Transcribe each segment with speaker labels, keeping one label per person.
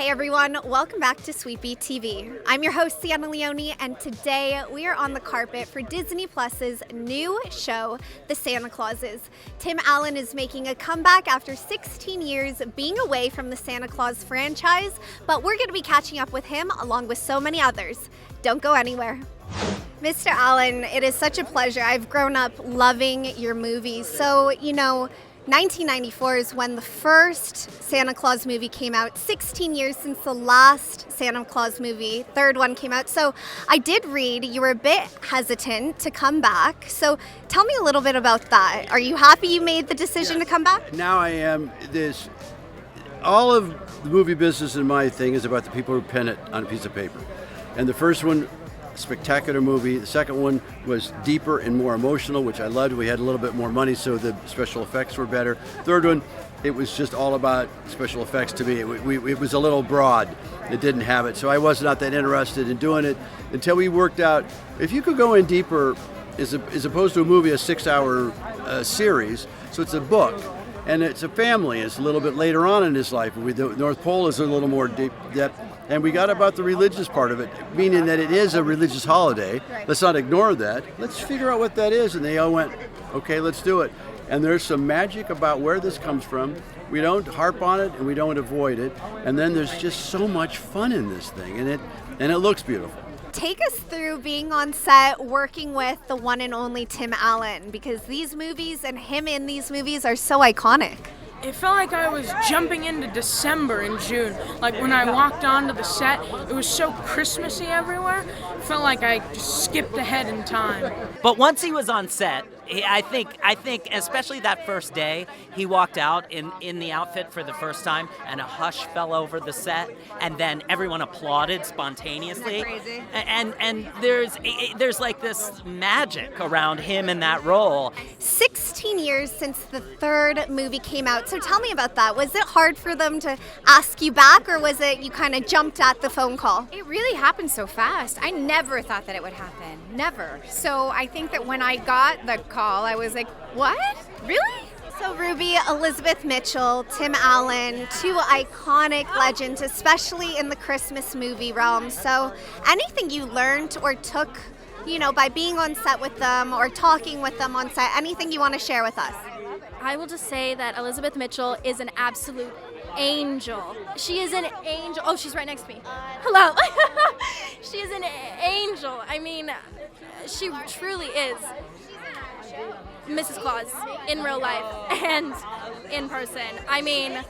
Speaker 1: Hey everyone, welcome back to Sweepy TV. I'm your host Sienna Leone, and today we are on the carpet for Disney Plus's new show, The Santa Clauses. Tim Allen is making a comeback after 16 years being away from the Santa Claus franchise, but we're going to be catching up with him along with so many others. Don't go anywhere. Mr. Allen, it is such a pleasure. I've grown up loving your movies. So, 1994 is when the first Santa Claus movie came out, 16 years since the last Santa Claus movie, third one came out. So I did read you were a bit hesitant to come back. So tell me a little bit about that. Are you happy you made the decision to come back?
Speaker 2: Now I am. All of the movie business and my thing is about the people who pen it on a piece of paper. And the first one, spectacular movie. The second one was deeper and more emotional, which I loved. We had a little bit more money, so the special effects were better. Third one, it was just all about special effects to me. It was a little broad. It didn't have it, so I was not that interested in doing it until we worked out if you could go in deeper, as opposed to a movie, a 6-hour series. So it's a book. And it's a family. It's a little bit later on in his life. The North Pole is a little more deep depth. And we got about the religious part of it, meaning that it is a religious holiday. Right. Let's not ignore that. Let's figure out what that is. And they all went, okay, let's do it. And there's some magic about where this comes from. We don't harp on it and we don't avoid it. And then there's just so much fun in this thing. And it looks beautiful.
Speaker 1: Take us through being on set, working with the one and only Tim Allen, because these movies and him in these movies are so iconic.
Speaker 3: It felt like I was jumping into December and June. Like when I walked onto the set, it was so Christmassy everywhere. It felt like I just skipped ahead in time.
Speaker 4: But once he was on set, I think especially that first day, he walked out in the outfit for the first time, and a hush fell over the set, and then everyone applauded spontaneously.
Speaker 1: Isn't that crazy?
Speaker 4: And there's like this magic around him in that role.
Speaker 1: 16 years since the third movie came out. So tell me about that. Was it hard for them to ask you back, or was it you kind of jumped at the phone call?
Speaker 5: It really happened so fast. I never thought that it would happen. Never. So I think that when I got the call, I was like, what? Really?
Speaker 1: So Ruby, Elizabeth Mitchell, Tim Allen, two iconic legends, especially in the Christmas movie realm. So anything you learned or took, by being on set with them or talking with them on set, anything you want to share with us?
Speaker 6: I will just say that Elizabeth Mitchell is an absolute angel. She is an angel. Oh, she's right next to me. Hello. She is an angel. I mean, she truly is Mrs. Claus in real life and in person. I mean,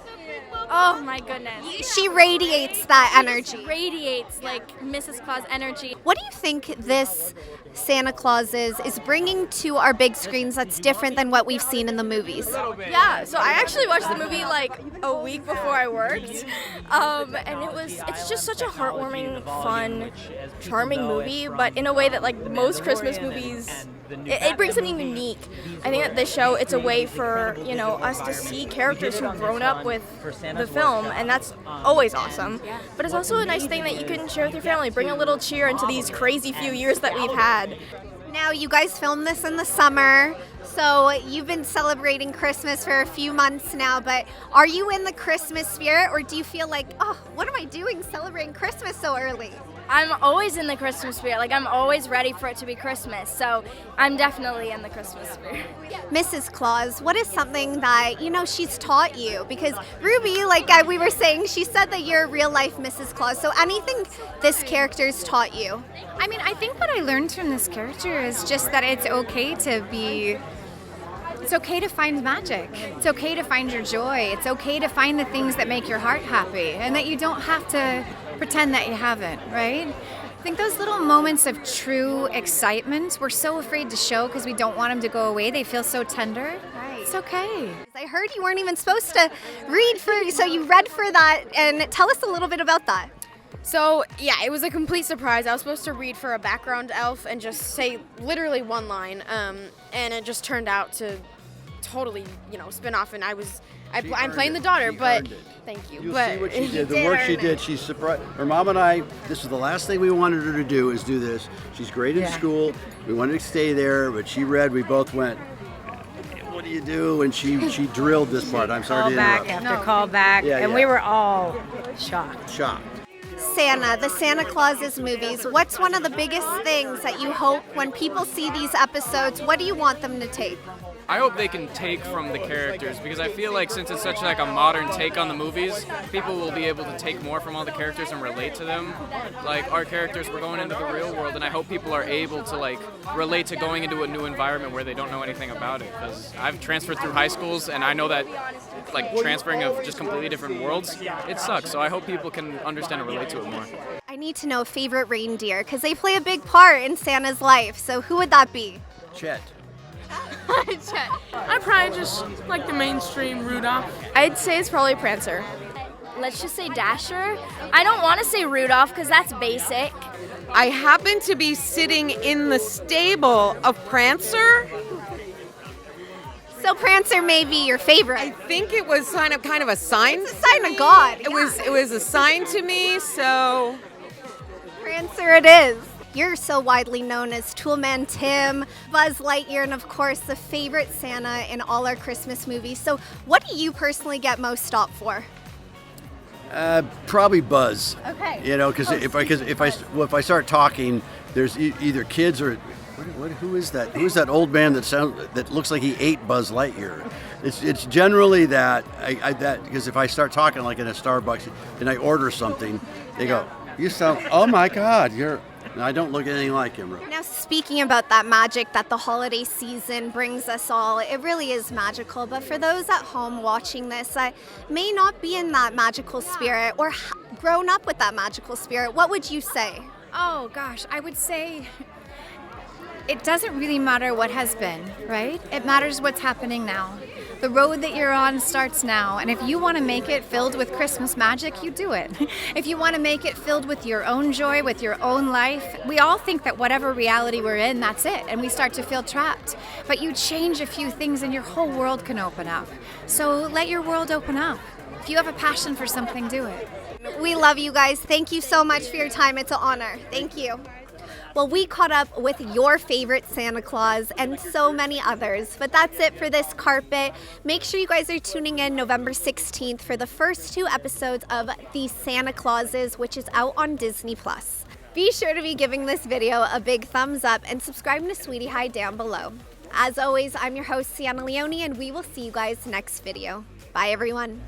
Speaker 6: oh my goodness.
Speaker 1: She radiates that energy.
Speaker 6: She radiates like Mrs. Claus energy.
Speaker 1: What do you think this Santa Claus is bringing to our big screens that's different than what we've seen in the movies?
Speaker 7: Yeah, so I actually watched the movie like a week before I worked, and it's just such a heartwarming, fun, charming movie, but in a way that like most Christmas movies, it brings something unique. I think that this show, it's a way for, us to see characters who've grown up with the film, and that's always awesome. But it's also a nice thing that you can share with your family, bring a little cheer into these crazy few years that we've had.
Speaker 1: Now, you guys filmed this in the summer, so you've been celebrating Christmas for a few months now, but are you in the Christmas spirit, or do you feel like, oh, what am I doing celebrating Christmas so early?
Speaker 7: I'm always in the Christmas spirit. Like, I'm always ready for it to be Christmas. So I'm definitely in the Christmas spirit.
Speaker 1: Mrs. Claus, what is something that, she's taught you? Because Ruby, like we were saying, she said that you're real life Mrs. Claus. So anything this character's taught you?
Speaker 5: I mean, I think what I learned from this character is just that it's okay to find magic. It's okay to find your joy. It's okay to find the things that make your heart happy, and that you don't have to pretend that you haven't, right? I think those little moments of true excitement we're so afraid to show because we don't want them to go away. They feel so tender.
Speaker 1: Right.
Speaker 5: It's okay.
Speaker 1: I heard you weren't even supposed to read so you read for that, and tell us a little bit about that.
Speaker 7: So, yeah, it was a complete surprise. I was supposed to read for a background elf and just say literally one line, and it just turned out to totally, spin off, and I'm playing the daughter, but thank you.
Speaker 2: You'll
Speaker 7: but
Speaker 2: see what she did. The work she did, she's surprised. Her mom and I, this is the last thing we wanted her to do is do this. She's great in school. We wanted to stay there, but she read. We both went, what do you do? And she drilled this part. I'm sorry to interrupt.
Speaker 8: Call back after call back,
Speaker 2: Yeah,
Speaker 8: and
Speaker 2: yeah.
Speaker 8: we were all Shocked.
Speaker 2: Shocked.
Speaker 1: Santa, the Santa Clauses movies. What's one of the biggest things that you hope when people see these episodes, what do you want them to take?
Speaker 9: I hope they can take from the characters, because I feel like since it's such like a modern take on the movies, people will be able to take more from all the characters and relate to them. Like our characters, we're going into the real world, and I hope people are able to like relate to going into a new environment where they don't know anything about it. Because I've transferred through high schools, and I know that like transferring of just completely different worlds, it sucks. So I hope people can understand and relate to it more.
Speaker 1: I need to know a favorite reindeer because they play a big part in Santa's life. So who would that be?
Speaker 2: Chet.
Speaker 3: I probably just like the mainstream Rudolph.
Speaker 7: I'd say it's probably Prancer.
Speaker 6: Let's just say Dasher. I don't want to say Rudolph because that's basic.
Speaker 10: I happen to be sitting in the stable of Prancer.
Speaker 1: So Prancer may be your favorite.
Speaker 10: I think it was kind of a sign.
Speaker 1: It's a sign of God.
Speaker 10: It was a sign to me, so
Speaker 1: Prancer it is. You're so widely known as Toolman Tim, Buzz Lightyear, and of course the favorite Santa in all our Christmas movies. So what do you personally get most stopped for?
Speaker 2: Probably Buzz.
Speaker 1: Okay.
Speaker 2: You know, because if I start talking, there's either kids or who is that? Who's that old man that looks like he ate Buzz Lightyear? It's generally that because if I start talking like in a Starbucks and I order something, they go, "You sound, oh my God, you're." And I don't look anything like him.
Speaker 1: Now, speaking about that magic that the holiday season brings us all, it really is magical. But for those at home watching this that may not be in that magical spirit or grown up with that magical spirit, what would you say?
Speaker 5: Oh gosh, I would say it doesn't really matter what has been, right? It matters what's happening now. The road that you're on starts now, and if you want to make it filled with Christmas magic, you do it. If you want to make it filled with your own joy, with your own life, we all think that whatever reality we're in, that's it, and we start to feel trapped. But you change a few things and your whole world can open up. So let your world open up. If you have a passion for something, do it.
Speaker 1: We love you guys. Thank you so much for your time. It's an honor. Thank you. Well, we caught up with your favorite Santa Claus and so many others. But that's it for this carpet. Make sure you guys are tuning in November 16th for the first 2 episodes of The Santa Clauses, which is out on Disney+. Be sure to be giving this video a big thumbs up and subscribing to Sweetie High down below. As always, I'm your host, Sienna Leone, and we will see you guys next video. Bye, everyone.